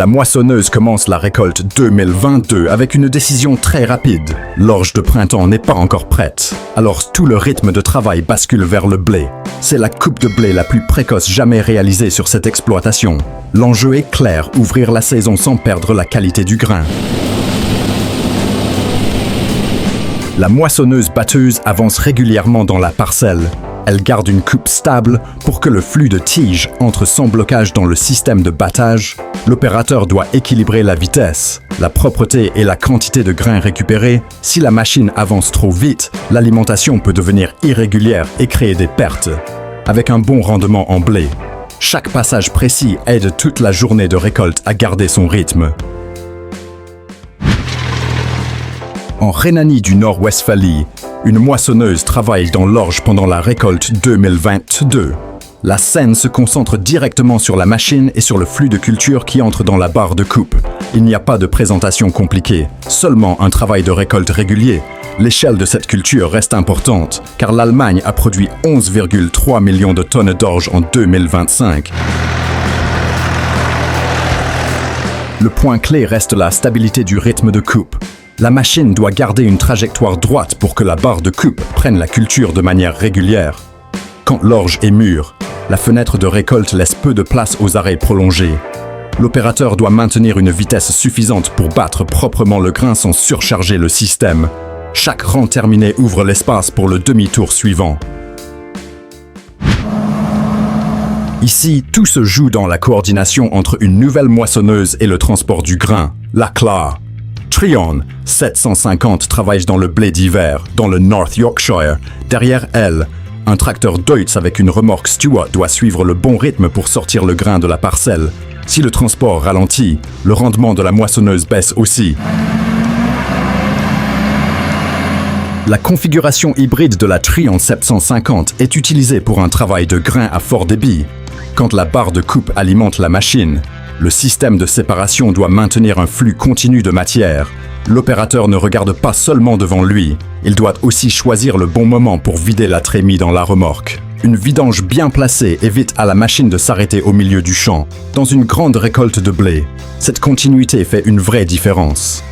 La moissonneuse commence la récolte 2022 avec une décision très rapide. L'orge de printemps n'est pas encore prête, alors tout le rythme de travail bascule vers le blé. C'est la coupe de blé la plus précoce jamais réalisée sur cette exploitation. L'enjeu est clair, ouvrir la saison sans perdre la qualité du grain. La moissonneuse-batteuse avance régulièrement dans la parcelle. Elle garde une coupe stable pour que le flux de tiges entre sans blocage dans le système de battage. L'opérateur doit équilibrer la vitesse, la propreté et la quantité de grains récupérés. Si la machine avance trop vite, l'alimentation peut devenir irrégulière et créer des pertes. Avec un bon rendement en blé, chaque passage précis aide toute la journée de récolte à garder son rythme. En Rhénanie du Nord-Westphalie, une moissonneuse travaille dans l'orge pendant la récolte 2022. La scène se concentre directement sur la machine et sur le flux de culture qui entre dans la barre de coupe. Il n'y a pas de présentation compliquée, seulement un travail de récolte régulier. L'échelle de cette culture reste importante, car l'Allemagne a produit 11,3 millions de tonnes d'orge en 2025. Le point clé reste la stabilité du rythme de coupe. La machine doit garder une trajectoire droite pour que la barre de coupe prenne la culture de manière régulière. Quand l'orge est mûre, la fenêtre de récolte laisse peu de place aux arrêts prolongés. L'opérateur doit maintenir une vitesse suffisante pour battre proprement le grain sans surcharger le système. Chaque rang terminé ouvre l'espace pour le demi-tour suivant. Ici, tout se joue dans la coordination entre une nouvelle moissonneuse et le transport du grain, la CLA. Trion, 750, travaille dans le blé d'hiver, dans le North Yorkshire. Derrière elle, un tracteur Deutz avec une remorque Stewart doit suivre le bon rythme pour sortir le grain de la parcelle. Si le transport ralentit, le rendement de la moissonneuse baisse aussi. La configuration hybride de la Trion 750 est utilisée pour un travail de grain à fort débit. Quand la barre de coupe alimente la machine, le système de séparation doit maintenir un flux continu de matière. L'opérateur ne regarde pas seulement devant lui, il doit aussi choisir le bon moment pour vider la trémie dans la remorque. Une vidange bien placée évite à la machine de s'arrêter au milieu du champ. Dans une grande récolte de blé, cette continuité fait une vraie différence.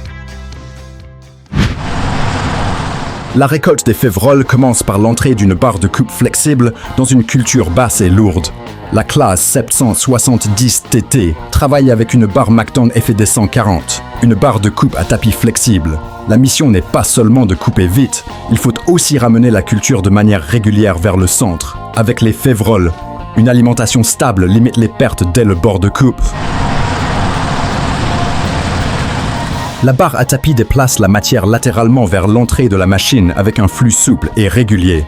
La récolte des févroles commence par l'entrée d'une barre de coupe flexible dans une culture basse et lourde. La classe 770 TT travaille avec une barre MacDon FED 140, une barre de coupe à tapis flexible. La mission n'est pas seulement de couper vite, il faut aussi ramener la culture de manière régulière vers le centre. Avec les févroles, une alimentation stable limite les pertes dès le bord de coupe. La barre à tapis déplace la matière latéralement vers l'entrée de la machine avec un flux souple et régulier.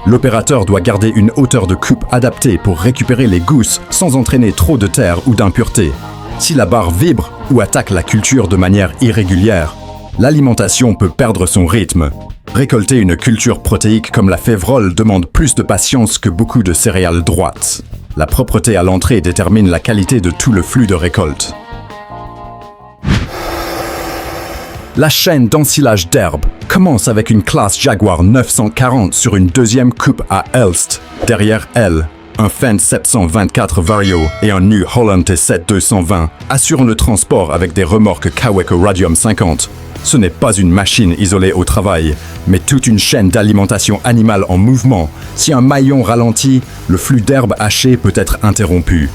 L'opérateur doit garder une hauteur de coupe adaptée pour récupérer les gousses sans entraîner trop de terre ou d'impuretés. Si la barre vibre ou attaque la culture de manière irrégulière, l'alimentation peut perdre son rythme. Récolter une culture protéique comme la févrole demande plus de patience que beaucoup de céréales droites. La propreté à l'entrée détermine la qualité de tout le flux de récolte. La chaîne d'ensilage d'herbe commence avec une classe Jaguar 940 sur une deuxième coupe à Elst. Derrière elle, un Fendt 724 Vario et un New Holland T7 220 assurent le transport avec des remorques Kaweco Radium 50. Ce n'est pas une machine isolée au travail, mais toute une chaîne d'alimentation animale en mouvement. Si un maillon ralentit, le flux d'herbe hachée peut être interrompu.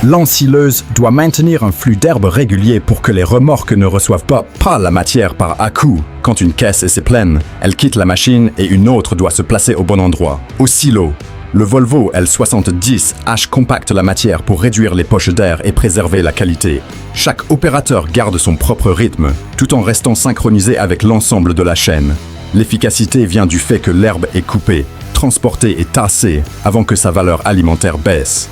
L'ensileuse doit maintenir un flux d'herbe régulier pour que les remorques ne reçoivent pas la matière par à-coups. Quand une caisse est pleine, elle quitte la machine et une autre doit se placer au bon endroit. Au silo, le Volvo L70H compacte la matière pour réduire les poches d'air et préserver la qualité. Chaque opérateur garde son propre rythme, tout en restant synchronisé avec l'ensemble de la chaîne. L'efficacité vient du fait que l'herbe est coupée, transportée et tassée avant que sa valeur alimentaire baisse.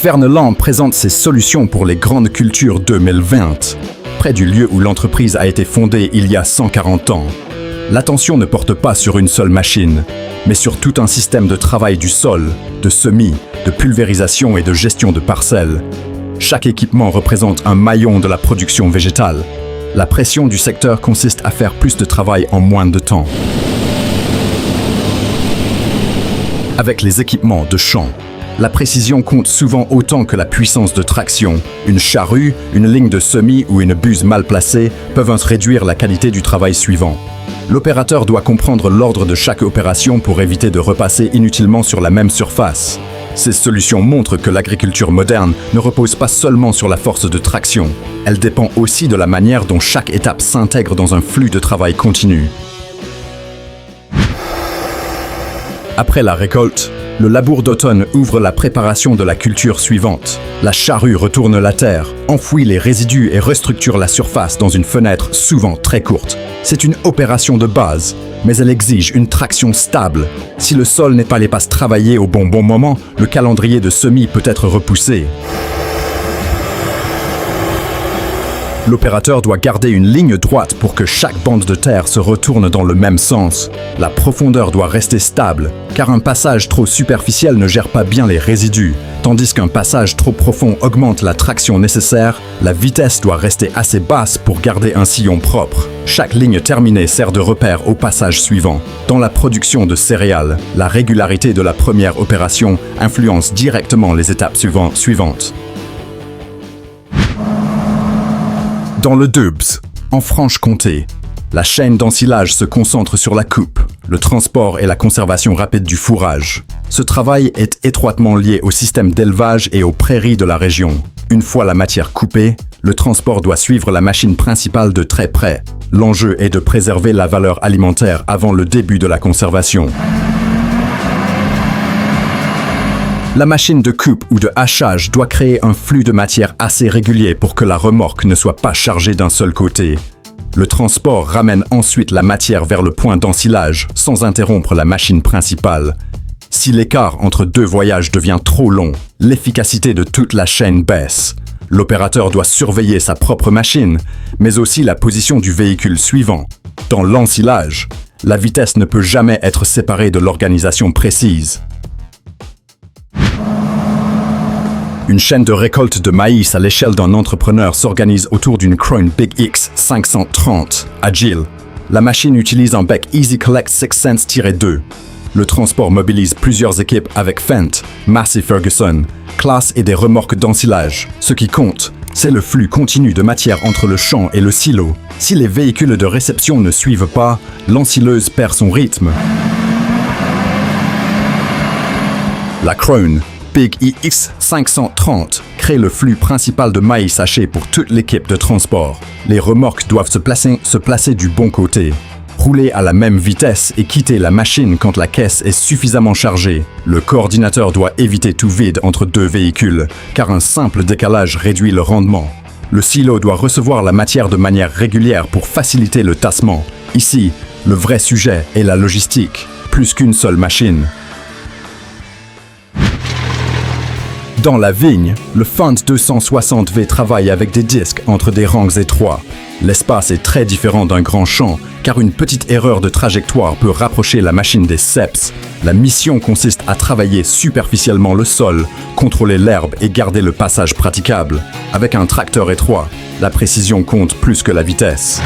Kverneland présente ses solutions pour les grandes cultures 2020, près du lieu où l'entreprise a été fondée il y a 140 ans. L'attention ne porte pas sur une seule machine, mais sur tout un système de travail du sol, de semis, de pulvérisation et de gestion de parcelles. Chaque équipement représente un maillon de la production végétale. La pression du secteur consiste à faire plus de travail en moins de temps. avec les équipements de champ. La précision compte souvent autant que la puissance de traction. Une charrue, une ligne de semis ou une buse mal placée peuvent réduire la qualité du travail suivant. L'opérateur doit comprendre l'ordre de chaque opération pour éviter de repasser inutilement sur la même surface. Ces solutions montrent que l'agriculture moderne ne repose pas seulement sur la force de traction. Elle dépend aussi de la manière dont chaque étape s'intègre dans un flux de travail continu. Après la récolte, le labour d'automne ouvre la préparation de la culture suivante. La charrue retourne la terre, enfouit les résidus et restructure la surface dans une fenêtre souvent très courte. C'est une opération de base, mais elle exige une traction stable. Si le sol n'est pas les passes travaillées au bon moment, le calendrier de semis peut être repoussé. L'opérateur doit garder une ligne droite pour que chaque bande de terre se retourne dans le même sens. La profondeur doit rester stable, car un passage trop superficiel ne gère pas bien les résidus, tandis qu'un passage trop profond augmente la traction nécessaire. La vitesse doit rester assez basse pour garder un sillon propre. Chaque ligne terminée sert de repère au passage suivant. Dans la production de céréales, la régularité de la première opération influence directement les étapes suivantes. Dans le Doubs, en Franche-Comté, la chaîne d'ensilage se concentre sur la coupe, le transport et la conservation rapide du fourrage. Ce travail est étroitement lié au système d'élevage et aux prairies de la région. Une fois la matière coupée, le transport doit suivre la machine principale de très près. L'enjeu est de préserver la valeur alimentaire avant le début de la conservation. La machine de coupe ou de hachage doit créer un flux de matière assez régulier pour que la remorque ne soit pas chargée d'un seul côté. Le transport ramène ensuite la matière vers le point d'ensilage sans interrompre la machine principale. Si l'écart entre deux voyages devient trop long, l'efficacité de toute la chaîne baisse. L'opérateur doit surveiller sa propre machine, mais aussi la position du véhicule suivant. Dans l'ensilage, la vitesse ne peut jamais être séparée de l'organisation précise. Une chaîne de récolte de maïs à l'échelle d'un entrepreneur s'organise autour d'une Krone Big X 530 agile. La machine utilise un bec Easy Collect 6sense-2. Le transport mobilise plusieurs équipes avec Fendt, Massey Ferguson, Claas et des remorques d'ensilage. Ce qui compte, c'est le flux continu de matière entre le champ et le silo. Si les véhicules de réception ne suivent pas, l'ensileuse perd son rythme. La Krone Big X 530 crée le flux principal de maïs haché pour toute l'équipe de transport. Les remorques doivent se placer du bon côté, rouler à la même vitesse et quitter la machine quand la caisse est suffisamment chargée. Le coordinateur doit éviter tout vide entre deux véhicules, car un simple décalage réduit le rendement. Le silo doit recevoir la matière de manière régulière pour faciliter le tassement. Ici, le vrai sujet est la logistique, plus qu'une seule machine. Dans la vigne, le Fendt 260V travaille avec des disques entre des rangs étroits. L'espace est très différent d'un grand champ, car une petite erreur de trajectoire peut rapprocher la machine des ceps. La mission consiste à travailler superficiellement le sol, contrôler l'herbe et garder le passage praticable. Avec un tracteur étroit, la précision compte plus que la vitesse.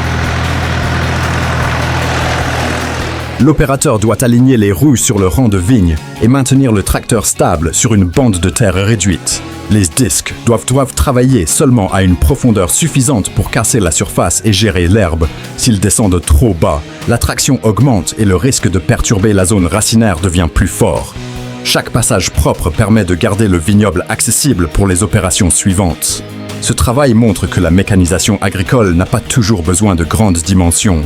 L'opérateur doit aligner les roues sur le rang de vigne et maintenir le tracteur stable sur une bande de terre réduite. Les disques doivent travailler seulement à une profondeur suffisante pour casser la surface et gérer l'herbe. S'ils descendent trop bas, la traction augmente et le risque de perturber la zone racinaire devient plus fort. Chaque passage propre permet de garder le vignoble accessible pour les opérations suivantes. Ce travail montre que la mécanisation agricole n'a pas toujours besoin de grandes dimensions.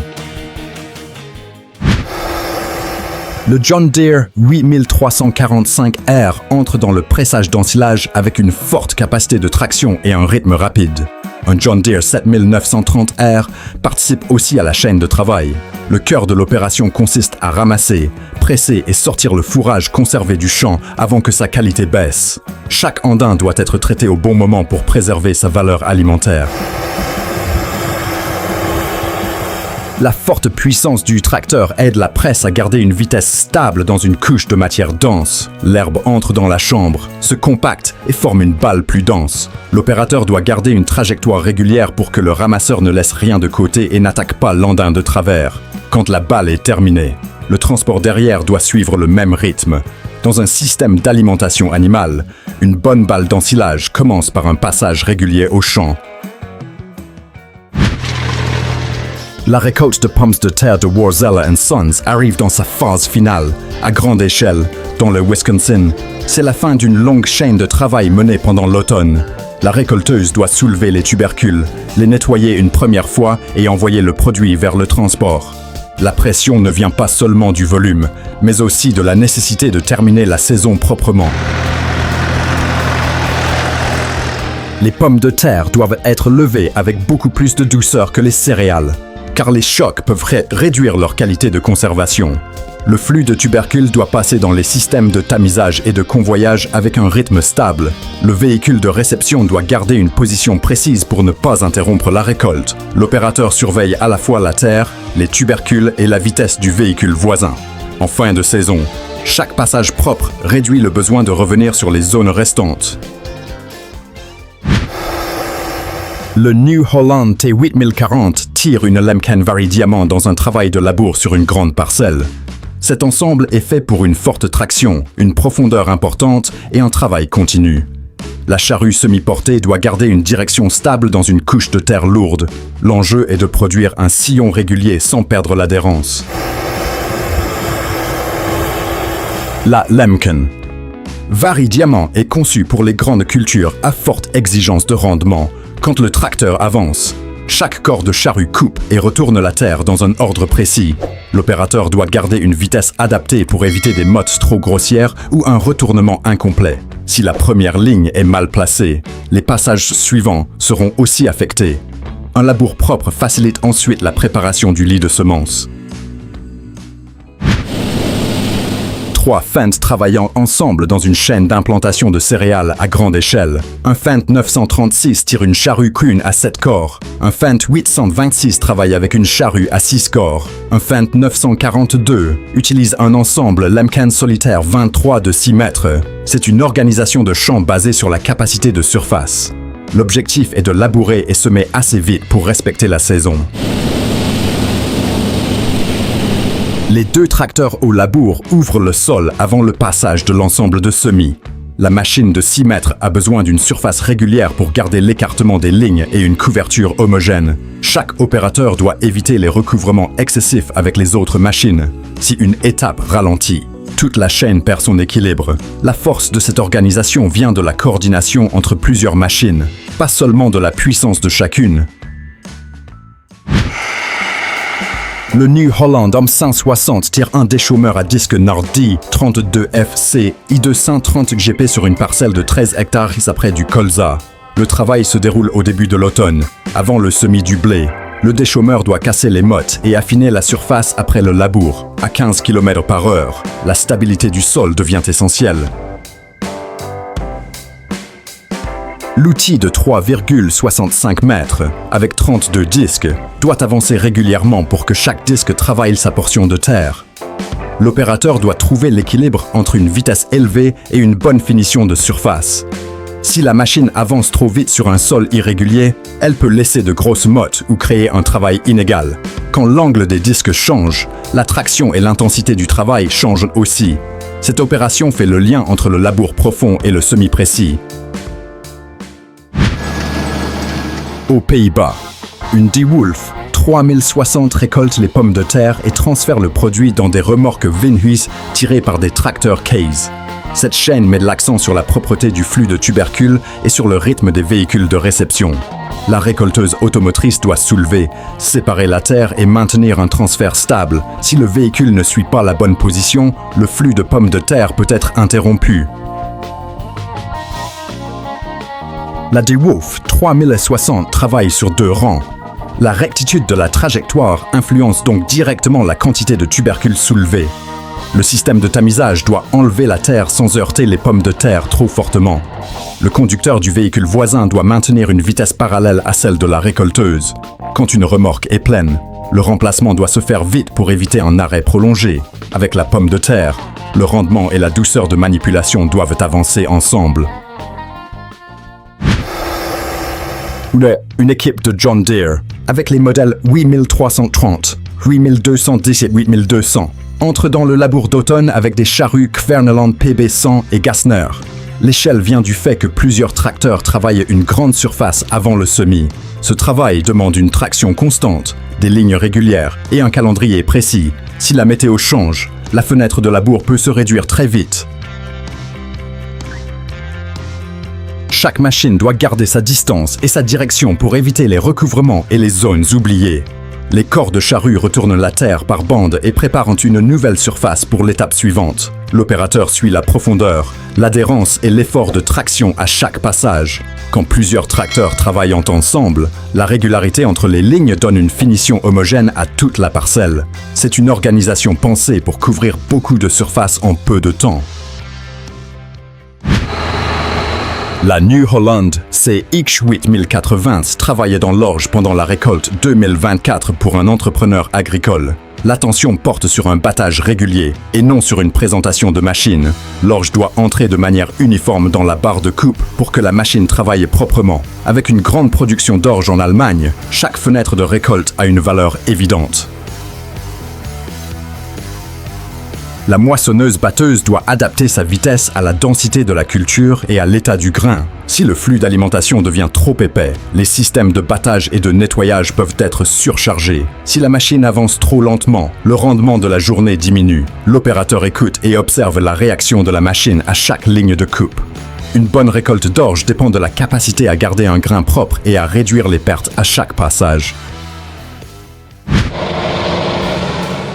Le John Deere 8345R entre dans le pressage d'ensilage avec une forte capacité de traction et un rythme rapide. Un John Deere 7930R participe aussi à la chaîne de travail. Le cœur de l'opération consiste à ramasser, presser et sortir le fourrage conservé du champ avant que sa qualité baisse. Chaque andin doit être traité au bon moment pour préserver sa valeur alimentaire. La forte puissance du tracteur aide la presse à garder une vitesse stable dans une couche de matière dense. L'herbe entre dans la chambre, se compacte et forme une balle plus dense. L'opérateur doit garder une trajectoire régulière pour que le ramasseur ne laisse rien de côté et n'attaque pas l'andin de travers. Quand la balle est terminée, Le transport derrière doit suivre le même rythme. Dans un système d'alimentation animale, une bonne balle d'ensilage commence par un passage régulier au champ. La récolte de pommes de terre de Warzeller & Sons arrive dans sa phase finale, à grande échelle, dans le Wisconsin. C'est la fin d'une longue chaîne de travail menée pendant l'automne. La récolteuse doit soulever les tubercules, les nettoyer une première fois et envoyer le produit vers le transport. La pression ne vient pas seulement du volume, mais aussi de la nécessité de terminer la saison proprement. Les pommes de terre doivent être levées avec beaucoup plus de douceur que les céréales, car les chocs peuvent réduire leur qualité de conservation. Le flux de tubercules doit passer dans les systèmes de tamisage et de convoyage avec un rythme stable. Le véhicule de réception doit garder une position précise pour ne pas interrompre la récolte. L'opérateur surveille à la fois la terre, les tubercules et la vitesse du véhicule voisin. En fin de saison, chaque passage propre réduit le besoin de revenir sur les zones restantes. Le New Holland T8040 tire une Lemken Vari Diamant dans un travail de labour sur une grande parcelle. Cet ensemble est fait pour une forte traction, une profondeur importante et un travail continu. La charrue semi-portée doit garder une direction stable dans une couche de terre lourde. L'enjeu est de produire un sillon régulier sans perdre l'adhérence. La Lemken Vari Diamant est conçue pour les grandes cultures à forte exigence de rendement. Quand le tracteur avance, chaque corps de charrue coupe et retourne la terre dans un ordre précis. L'opérateur doit garder une vitesse adaptée pour éviter des mottes trop grossières ou un retournement incomplet. Si la première ligne est mal placée, les passages suivants seront aussi affectés. Un labour propre facilite ensuite la préparation du lit de semences. 3 Fendt travaillant ensemble dans une chaîne d'implantation de céréales à grande échelle. Un Fendt 936 tire une charrue Kuhn à 7 corps. Un Fendt 826 travaille avec une charrue à 6 corps. Un Fendt 942 utilise un ensemble Lemken Solitaire 23 de 6 mètres. C'est une organisation de champ basée sur la capacité de surface. L'objectif est de labourer et semer assez vite pour respecter la saison. Les 2 tracteurs au labour ouvrent le sol avant le passage de l'ensemble de semis. La machine de 6 mètres a besoin d'une surface régulière pour garder l'écartement des lignes et une couverture homogène. Chaque opérateur doit éviter les recouvrements excessifs avec les autres machines. Si une étape ralentit, toute la chaîne perd son équilibre. La force de cette organisation vient de la coordination entre plusieurs machines, pas seulement de la puissance de chacune. Le New Holland Homme 560 tire un déchômeur à disque Nardi 32FC I230 GP sur une parcelle de 13 hectares après du colza. Le travail se déroule au début de l'automne, avant le semis du blé. Le déchômeur doit casser les mottes et affiner la surface après le labour. À 15 km/h, la stabilité du sol devient essentielle. L'outil de 3,65 mètres, avec 32 disques, doit avancer régulièrement pour que chaque disque travaille sa portion de terre. L'opérateur doit trouver l'équilibre entre une vitesse élevée et une bonne finition de surface. Si la machine avance trop vite sur un sol irrégulier, elle peut laisser de grosses mottes ou créer un travail inégal. Quand l'angle des disques change, la traction et l'intensité du travail changent aussi. Cette opération fait le lien entre le labour profond et le semis précis. Aux Pays-Bas, une DeWolf 3060 récolte les pommes de terre et transfère le produit dans des remorques Vinhuis tirées par des tracteurs Case. Cette chaîne met l'accent sur la propreté du flux de tubercules et sur le rythme des véhicules de réception. La récolteuse automotrice doit soulever, séparer la terre et maintenir un transfert stable. Si le véhicule ne suit pas la bonne position, le flux de pommes de terre peut être interrompu. La DeWolf 3060 travaille sur 2 rangs. La rectitude de la trajectoire influence donc directement la quantité de tubercules soulevés. Le système de tamisage doit enlever la terre sans heurter les pommes de terre trop fortement. Le conducteur du véhicule voisin doit maintenir une vitesse parallèle à celle de la récolteuse. Quand une remorque est pleine, le remplacement doit se faire vite pour éviter un arrêt prolongé. Avec la pomme de terre, le rendement et la douceur de manipulation doivent avancer ensemble. Une équipe de John Deere, avec les modèles 8330, 8217, 8200, entre dans le labour d'automne avec des charrues Kverneland PB100 et Gassner. L'échelle vient du fait que plusieurs tracteurs travaillent une grande surface avant le semis. Ce travail demande une traction constante, des lignes régulières et un calendrier précis. Si la météo change, la fenêtre de labour peut se réduire très vite. Chaque machine doit garder sa distance et sa direction pour éviter les recouvrements et les zones oubliées. Les corps de charrue retournent la terre par bande et préparent une nouvelle surface pour l'étape suivante. L'opérateur suit la profondeur, l'adhérence et l'effort de traction à chaque passage. Quand plusieurs tracteurs travaillent ensemble, la régularité entre les lignes donne une finition homogène à toute la parcelle. C'est une organisation pensée pour couvrir beaucoup de surface en peu de temps. La New Holland CX 8080 travaillait dans l'orge pendant la récolte 2024 pour un entrepreneur agricole. L'attention porte sur un battage régulier et non sur une présentation de machine. L'orge doit entrer de manière uniforme dans la barre de coupe pour que la machine travaille proprement. Avec une grande production d'orge en Allemagne, chaque fenêtre de récolte a une valeur évidente. La moissonneuse-batteuse doit adapter sa vitesse à la densité de la culture et à l'état du grain. Si le flux d'alimentation devient trop épais, les systèmes de battage et de nettoyage peuvent être surchargés. Si la machine avance trop lentement, le rendement de la journée diminue. L'opérateur écoute et observe la réaction de la machine à chaque ligne de coupe. Une bonne récolte d'orge dépend de la capacité à garder un grain propre et à réduire les pertes à chaque passage.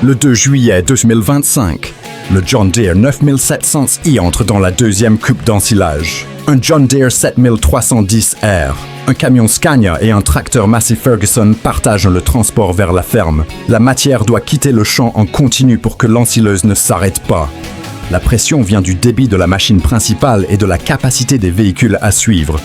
Le 2 juillet 2025, le John Deere 9700i entre dans la deuxième coupe d'ensilage. Un John Deere 7310R, un camion Scania et un tracteur Massey Ferguson partagent le transport vers la ferme. La matière doit quitter le champ en continu pour que l'ensileuse ne s'arrête pas. La pression vient du débit de la machine principale et de la capacité des véhicules à suivre.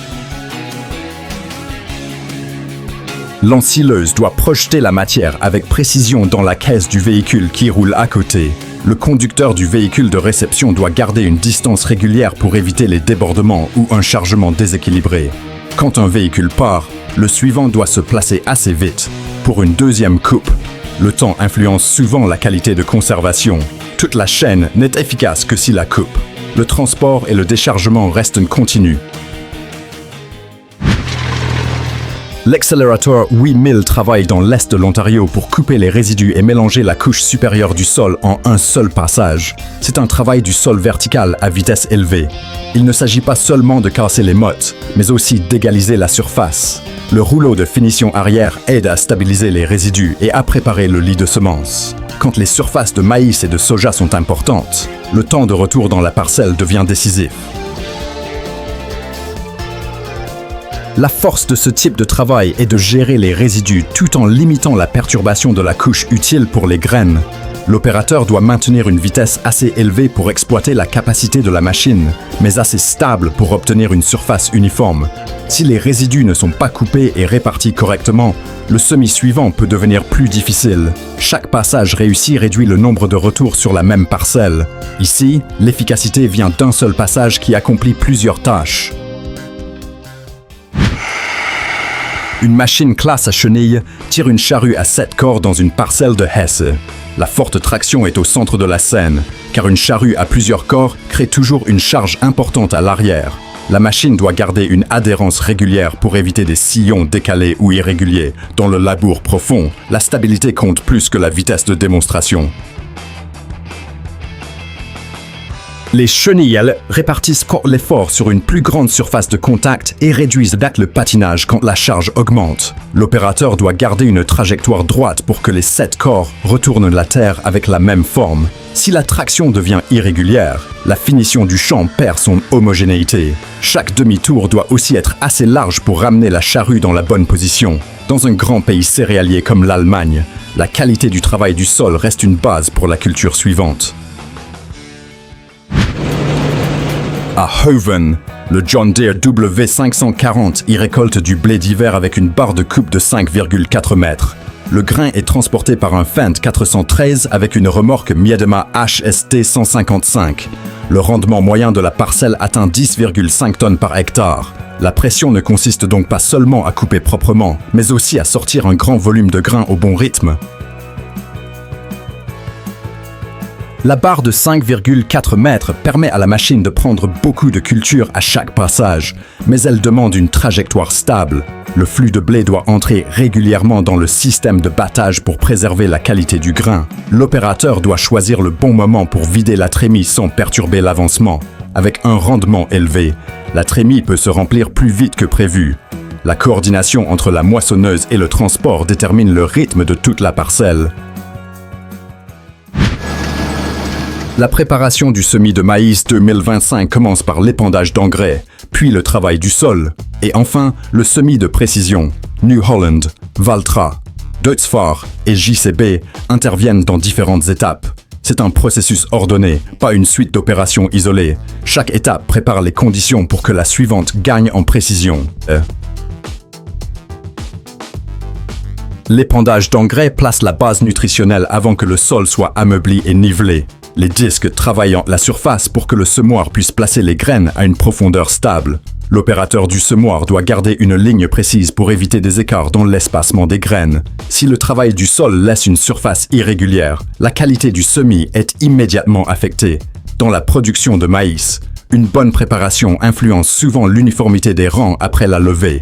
L'ensileuse doit projeter la matière avec précision dans la caisse du véhicule qui roule à côté. Le conducteur du véhicule de réception doit garder une distance régulière pour éviter les débordements ou un chargement déséquilibré. Quand un véhicule part, le suivant doit se placer assez vite. Pour une deuxième coupe, le temps influence souvent la qualité de conservation. Toute la chaîne n'est efficace que si la coupe. Le transport et le déchargement restent continus. L'Accelerator 8000 travaille dans l'est de l'Ontario pour couper les résidus et mélanger la couche supérieure du sol en un seul passage. C'est un travail du sol vertical à vitesse élevée. Il ne s'agit pas seulement de casser les mottes, mais aussi d'égaliser la surface. Le rouleau de finition arrière aide à stabiliser les résidus et à préparer le lit de semences. Quand les surfaces de maïs et de soja sont importantes, le temps de retour dans la parcelle devient décisif. La force de ce type de travail est de gérer les résidus tout en limitant la perturbation de la couche utile pour les graines. L'opérateur doit maintenir une vitesse assez élevée pour exploiter la capacité de la machine, mais assez stable pour obtenir une surface uniforme. Si les résidus ne sont pas coupés et répartis correctement, le semis suivant peut devenir plus difficile. Chaque passage réussi réduit le nombre de retours sur la même parcelle. Ici, l'efficacité vient d'un seul passage qui accomplit plusieurs tâches. Une machine classe à chenilles tire une charrue à 7 corps dans une parcelle de Hesse. La forte traction est au centre de la scène, car une charrue à plusieurs corps crée toujours une charge importante à l'arrière. La machine doit garder une adhérence régulière pour éviter des sillons décalés ou irréguliers. Dans le labour profond, la stabilité compte plus que la vitesse de démonstration. Les chenilles répartissent l'effort sur une plus grande surface de contact et réduisent le patinage quand la charge augmente. L'opérateur doit garder une trajectoire droite pour que les 7 corps retournent la terre avec la même forme. Si la traction devient irrégulière, la finition du champ perd son homogénéité. Chaque demi-tour doit aussi être assez large pour ramener la charrue dans la bonne position. Dans un grand pays céréalier comme l'Allemagne, la qualité du travail du sol reste une base pour la culture suivante. À Hoven, le John Deere W540 y récolte du blé d'hiver avec une barre de coupe de 5,4 mètres. Le grain est transporté par un Fendt 413 avec une remorque Miedema HST 155. Le rendement moyen de la parcelle atteint 10,5 tonnes par hectare. La pression ne consiste donc pas seulement à couper proprement, mais aussi à sortir un grand volume de grain au bon rythme. La barre de 5,4 mètres permet à la machine de prendre beaucoup de culture à chaque passage, mais elle demande une trajectoire stable. Le flux de blé doit entrer régulièrement dans le système de battage pour préserver la qualité du grain. L'opérateur doit choisir le bon moment pour vider la trémie sans perturber l'avancement. Avec un rendement élevé, la trémie peut se remplir plus vite que prévu. La coordination entre la moissonneuse et le transport détermine le rythme de toute la parcelle. La préparation du semis de maïs 2025 commence par l'épandage d'engrais, puis le travail du sol, et enfin le semis de précision. New Holland, Valtra, Deutz-Fahr et JCB interviennent dans différentes étapes. C'est un processus ordonné, pas une suite d'opérations isolées. Chaque étape prépare les conditions pour que la suivante gagne en précision. L'épandage d'engrais place la base nutritionnelle avant que le sol soit ameubli et nivelé. Les disques travaillent la surface pour que le semoir puisse placer les graines à une profondeur stable. L'opérateur du semoir doit garder une ligne précise pour éviter des écarts dans l'espacement des graines. Si le travail du sol laisse une surface irrégulière, la qualité du semis est immédiatement affectée. Dans la production de maïs, une bonne préparation influence souvent l'uniformité des rangs après la levée.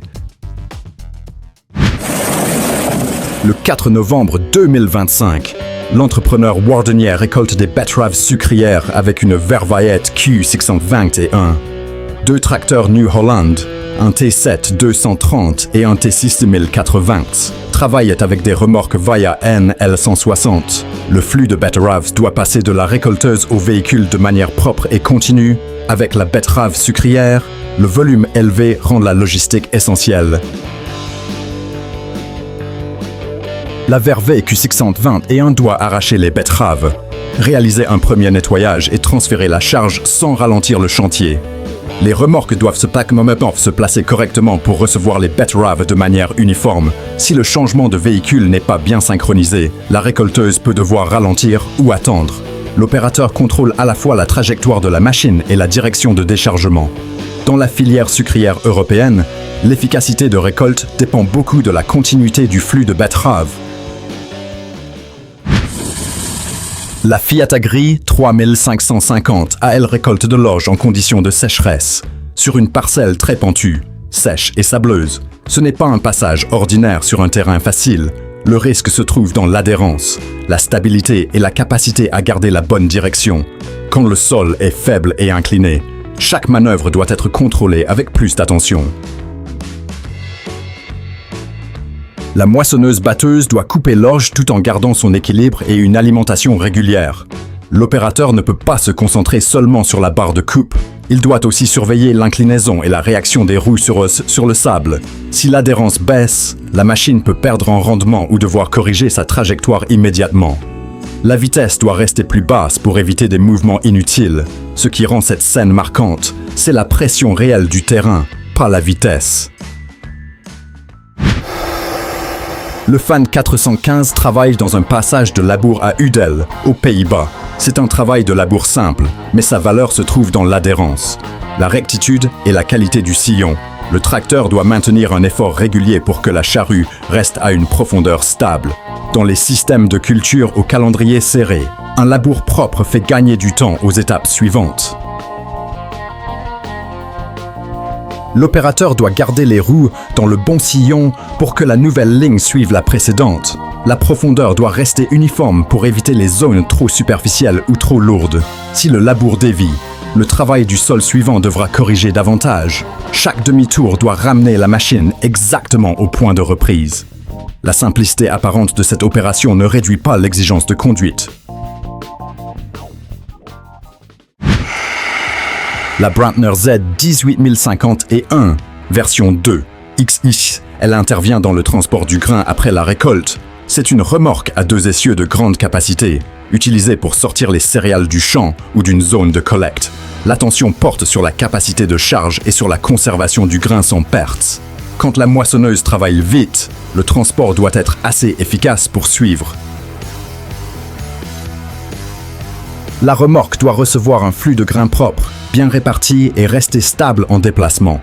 Le 4 novembre 2025, l'entrepreneur Wardenier récolte des betteraves sucrières avec une Vervaillette Q621. 2 tracteurs New Holland, un T7 230 et un T6 1080, travaillent avec des remorques Vaya NL160. Le flux de betteraves doit passer de la récolteuse au véhicule de manière propre et continue. Avec la betterave sucrière, le volume élevé rend la logistique essentielle. La Vervaille Q621 doit arracher les betteraves, réaliser un premier nettoyage et transférer la charge sans ralentir le chantier. Les remorques doivent se placer correctement pour recevoir les betteraves de manière uniforme. Si le changement de véhicule n'est pas bien synchronisé, la récolteuse peut devoir ralentir ou attendre. L'opérateur contrôle à la fois la trajectoire de la machine et la direction de déchargement. Dans la filière sucrière européenne, l'efficacité de récolte dépend beaucoup de la continuité du flux de betteraves. La Fiat Agri 3550 a elle récolte de l'orge en conditions de sécheresse, sur une parcelle très pentue, sèche et sableuse. Ce n'est pas un passage ordinaire sur un terrain facile. Le risque se trouve dans l'adhérence, la stabilité et la capacité à garder la bonne direction. Quand le sol est faible et incliné, chaque manœuvre doit être contrôlée avec plus d'attention. La moissonneuse-batteuse doit couper l'orge tout en gardant son équilibre et une alimentation régulière. L'opérateur ne peut pas se concentrer seulement sur la barre de coupe. Il doit aussi surveiller l'inclinaison et la réaction des roues sur le sable. Si l'adhérence baisse, la machine peut perdre en rendement ou devoir corriger sa trajectoire immédiatement. La vitesse doit rester plus basse pour éviter des mouvements inutiles. Ce qui rend cette scène marquante, c'est la pression réelle du terrain, pas la vitesse. Le Fan 415 travaille dans un passage de labour à Udel, aux Pays-Bas. C'est un travail de labour simple, mais sa valeur se trouve dans l'adhérence, la rectitude et la qualité du sillon. Le tracteur doit maintenir un effort régulier pour que la charrue reste à une profondeur stable. Dans les systèmes de culture au calendrier serré, un labour propre fait gagner du temps aux étapes suivantes. L'opérateur doit garder les roues dans le bon sillon pour que la nouvelle ligne suive la précédente. La profondeur doit rester uniforme pour éviter les zones trop superficielles ou trop lourdes. Si le labour dévie, le travail du sol suivant devra corriger davantage. Chaque demi-tour doit ramener la machine exactement au point de reprise. La simplicité apparente de cette opération ne réduit pas l'exigence de conduite. La Brantner Z 18051, version 2, XI, elle intervient dans le transport du grain après la récolte. C'est une remorque à 2 essieux de grande capacité, utilisée pour sortir les céréales du champ ou d'une zone de collecte. L'attention porte sur la capacité de charge et sur la conservation du grain sans perte. Quand la moissonneuse travaille vite, le transport doit être assez efficace pour suivre. La remorque doit recevoir un flux de grains propre, bien réparti et rester stable en déplacement.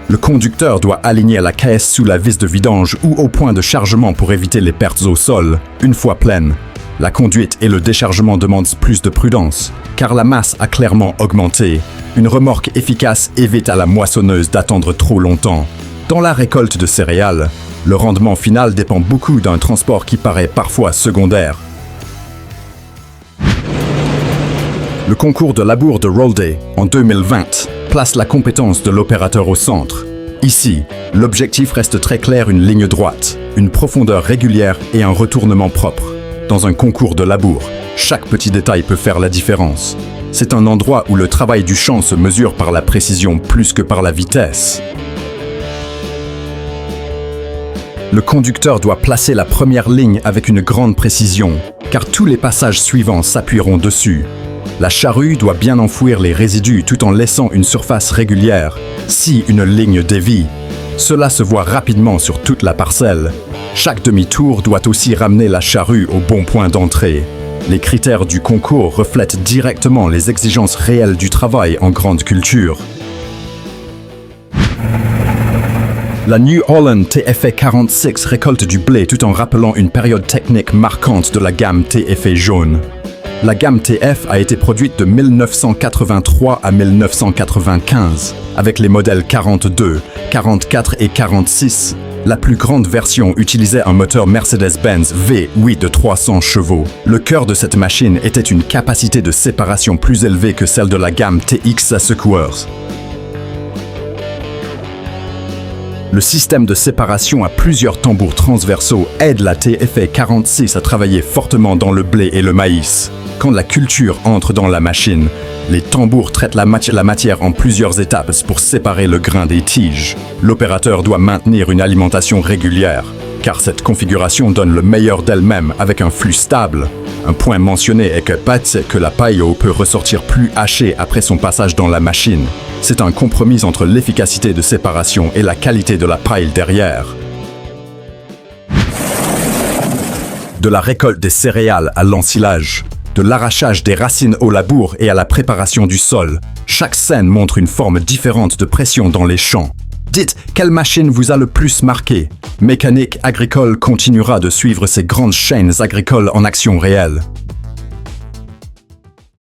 Le conducteur doit aligner la caisse sous la vis de vidange ou au point de chargement pour éviter les pertes au sol, une fois pleine. La conduite et le déchargement demandent plus de prudence, car la masse a clairement augmenté. Une remorque efficace évite à la moissonneuse d'attendre trop longtemps. Dans la récolte de céréales, le rendement final dépend beaucoup d'un transport qui paraît parfois secondaire. Le concours de labour de Rolday, en 2020, place la compétence de l'opérateur au centre. Ici, l'objectif reste très clair, une ligne droite, une profondeur régulière et un retournement propre. Dans un concours de labour, chaque petit détail peut faire la différence. C'est un endroit où le travail du champ se mesure par la précision plus que par la vitesse. Le conducteur doit placer la première ligne avec une grande précision, car tous les passages suivants s'appuieront dessus. La charrue doit bien enfouir les résidus tout en laissant une surface régulière. Si une ligne dévie, cela se voit rapidement sur toute la parcelle. Chaque demi-tour doit aussi ramener la charrue au bon point d'entrée. Les critères du concours reflètent directement les exigences réelles du travail en grande culture. La New Holland TFA 46 récolte du blé tout en rappelant une période technique marquante de la gamme TFA jaune. La gamme TF a été produite de 1983 à 1995, avec les modèles 42, 44 et 46. La plus grande version utilisait un moteur Mercedes-Benz V8 de 300 chevaux. Le cœur de cette machine était une capacité de séparation plus élevée que celle de la gamme TX à secoueurs. Le système de séparation à plusieurs tambours transversaux aide la TFA 46 à travailler fortement dans le blé et le maïs. Quand la culture entre dans la machine, les tambours traitent la matière en plusieurs étapes pour séparer le grain des tiges. L'opérateur doit maintenir une alimentation régulière, car cette configuration donne le meilleur d'elle-même avec un flux stable. Un point mentionné est que la paille peut ressortir plus hachée après son passage dans la machine. C'est un compromis entre l'efficacité de séparation et la qualité de la paille derrière. De la récolte des céréales à l'ensilage, de l'arrachage des racines au labour et à la préparation du sol, chaque scène montre une forme différente de pression dans les champs. Dites, quelle machine vous a le plus marqué? Mécanique Agricole continuera de suivre ces grandes chaînes agricoles en action réelle.